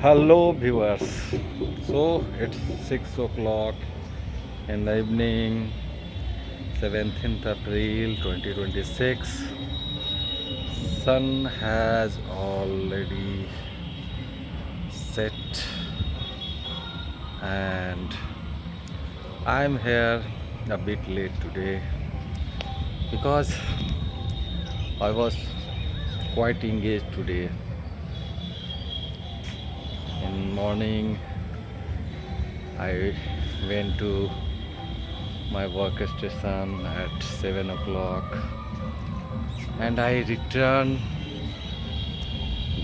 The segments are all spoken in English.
Hello viewers. So it's 6 o'clock in the evening, 17th April 2026. Sun has already set and I'm here a bit late today because I was quite engaged today. In morning I went to my workstation at 7 o'clock and I returned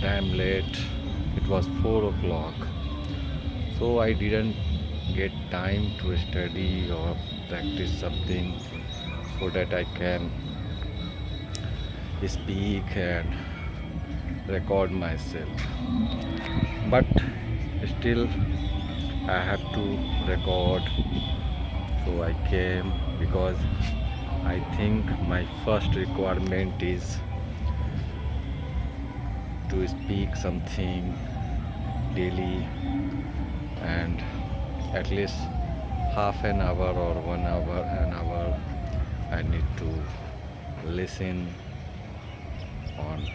damn late. It was 4 o'clock, so I didn't get time to study or practice something so that I can speak and record myself. But still, I have to record, so I came because I think my first requirement is to speak something daily and at least half an hour or 1 hour, an hour I need to listen on.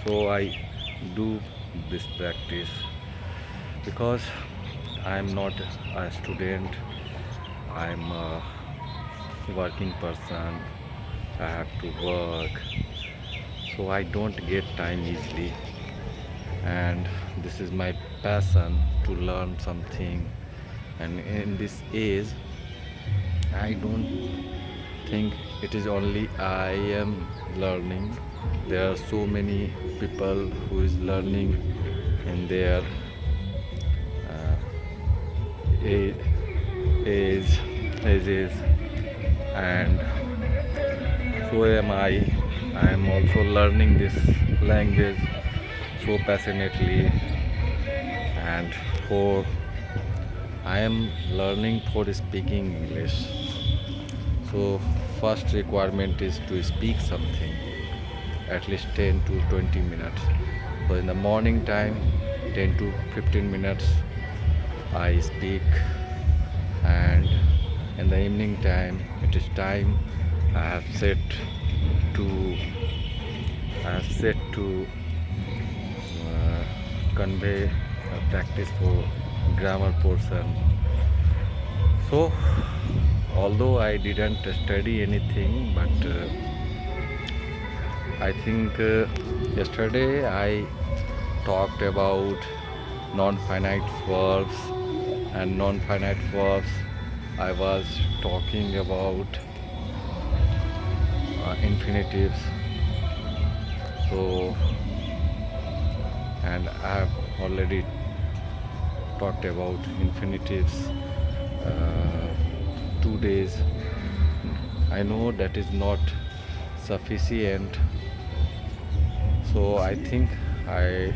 So I do this practice because I'm not a student, I'm a working person. I have to work, so I don't get time easily, and this is my passion to learn something. And in this age, I don't think it is only I am learning. There are so many people who is learning in their age, age ages, and so am I. I am also learning this language so passionately, and for I am learning for speaking English. So first requirement is to speak something at least 10 to 20 minutes. So in the morning time, 10 to 15 minutes I speak, and in the evening time it is time I have set to convey a practice for grammar portion. So although I didn't study anything, but I think yesterday I talked about non-finite verbs, and non-finite verbs I was talking about infinitives. So, and I have already talked about infinitives 2 days. I know that is not sufficient, so I think I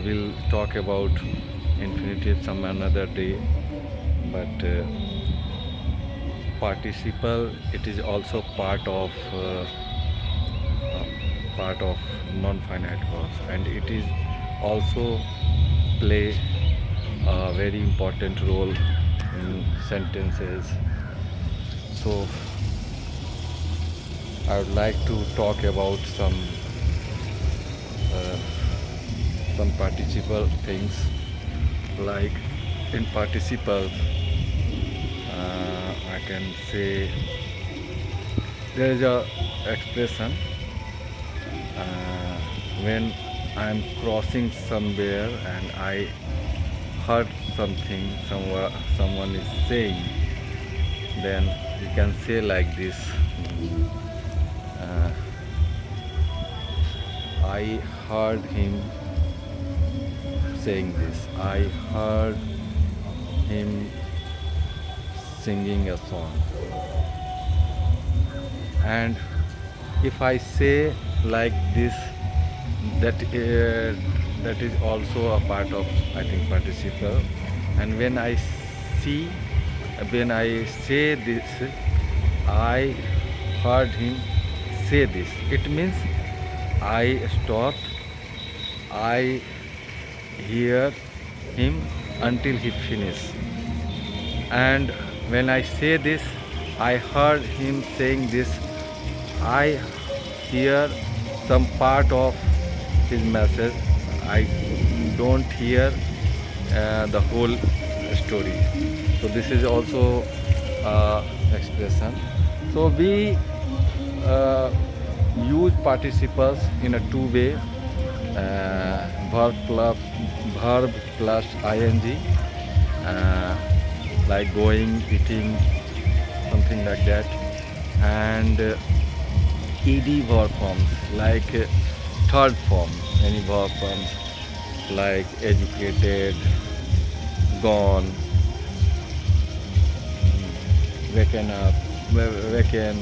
will talk about infinitive some another day. But participle, it is also part of non-finite verbs, and it is also play a very important role in sentences. So I would like to talk about uh, some participle things. Like in participle, I can say there is a expression uh, when I am crossing somewhere and I heard something someone is saying, then you can say like this: uh, I heard him saying this. I heard him singing a song. And if I say like this, that is also a part of, I think, participle. And see when I say this, I heard him say this, it means I stopped, I hear him until he finish. And when I say this, I heard him saying this. I hear some part of his message. I don't hear the whole story. So this is also expression. So we use participles in a two way, verb plus ing, like going, eating, something like that, and ed verb forms like third form, any verb forms like educated, gone, waken up, waken,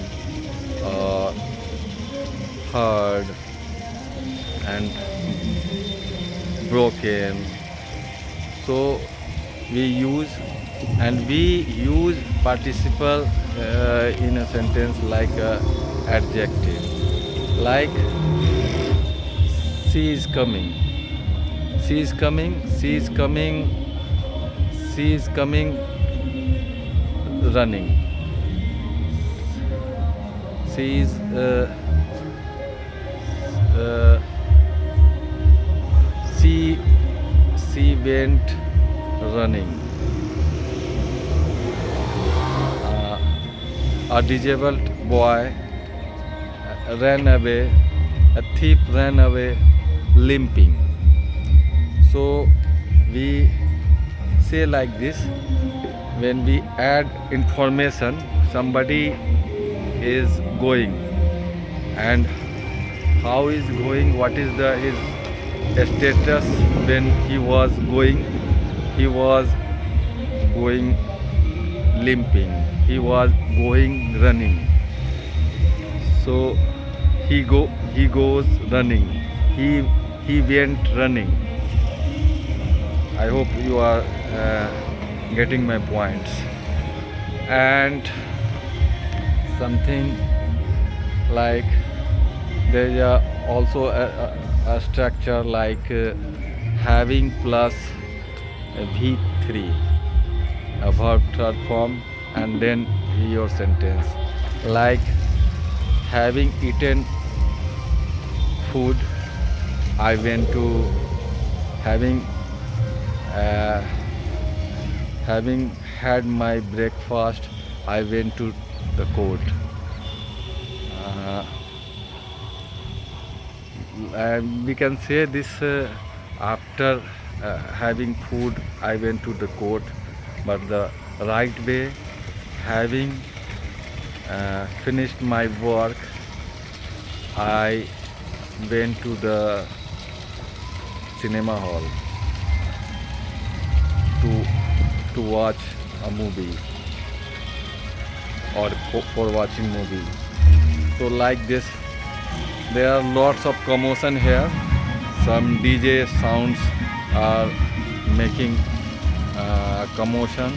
heard, and broken. So we use participle in a sentence like adjective, like she is coming, she is coming, she is coming, she is coming, running, she is she went running. A disabled boy ran away, a thief ran away limping. So we say like this when we add information, somebody is going and how is going, what is his status when he was going. He was going limping, he was going running. So he goes running, he went running. I hope you are getting my points. And something like there is also a structure like having plus V3, a verb third form, and then your sentence like having eaten food, I went to having had my breakfast, I went to the court. And we can say this after having food, I went to the court, but the right way, having finished my work, I went to the cinema hall to watch a movie or for watching movie. So like this, there are lots of commotion here. Some DJ sounds are making commotion.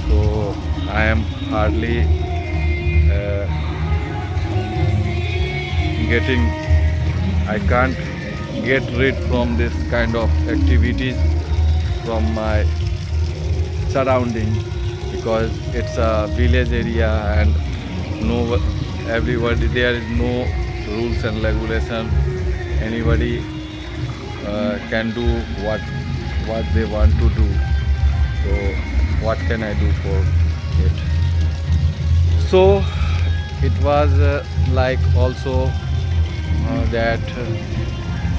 So I am hardly I can't get rid from this kind of activities from my surrounding, because it's a village area and everybody, there is no rules and regulation. Anybody can do what they want to do. So what can I do for it? So it was like also that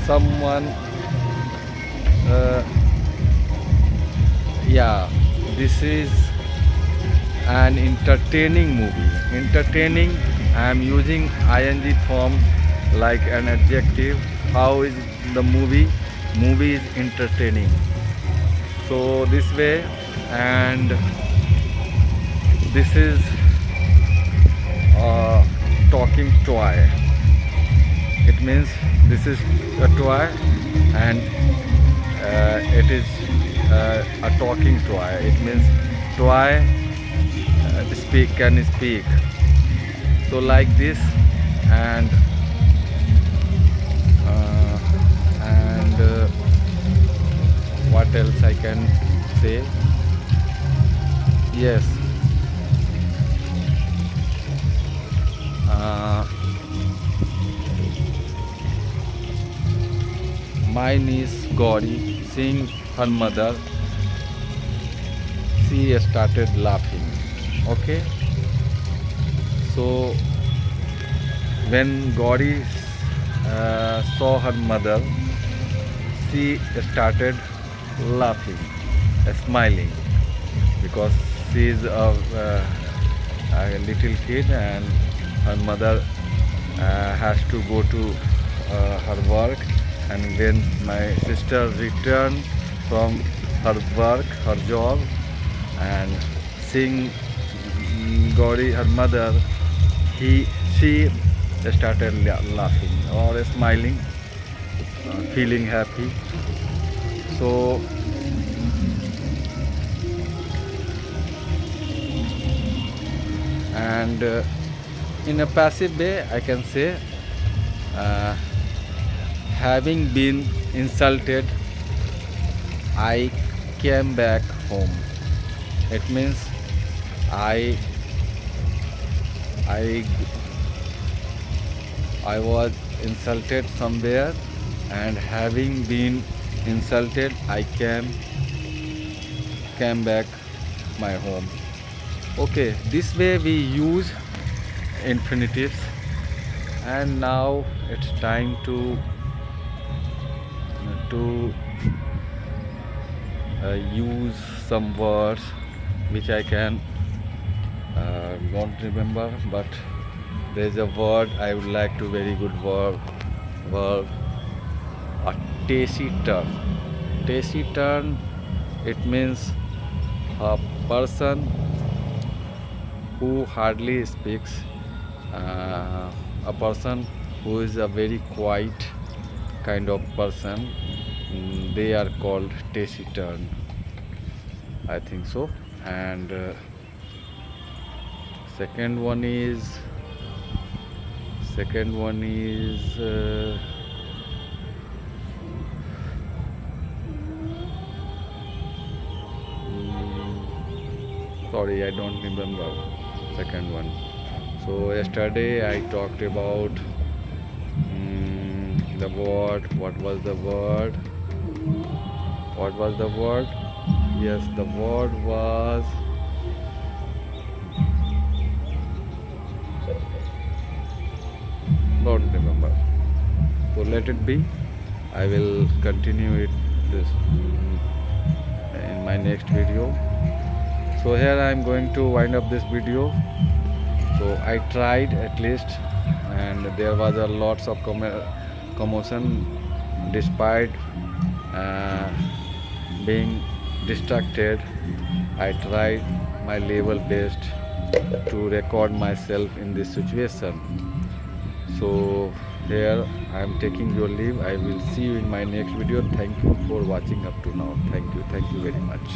someone this is an entertaining movie. Entertaining, I am using ing form like an adjective. How is the movie? Movie is entertaining. So this way, and this is a talking toy. It means this is a toy and it is a talking toy. It means toy can speak. So like this, and Yes. Uh, my niece Gauri, seeing her mother, she started laughing. Okay, so when Gauri saw her mother, she started laughing, smiling, because she is a little kid and her mother has to go to her work, and when my sister returned from her work, her job, and seeing Gauri, her mother, she started laughing or smiling, feeling happy. So, and in a passive way, I can say, uh, having been insulted, I came back home. It means I I I was insulted somewhere, and having been insulted, I came back my home. Okay, this way we use infinitives, and now it's time to use some words which I can don't remember, but there's a word I would like to, very good word, a taciturn. Taciturn, it means a person who hardly speaks, a person who is a very quiet kind of person. They are called taciturn, I think so. And second one is second one is sorry, I don't remember second one. So yesterday I talked about the word. What was the word? What was the word? Yes, the word was don't remember. So let it be. I will continue it this in my next video. So here I am going to wind up this video. So I tried at least, and there was a lots of commotion despite uh, being distracted. I tried my level best to record myself in this situation. So here I am taking your leave. I will see you in my next video. Thank you for watching up to now. Thank you very much.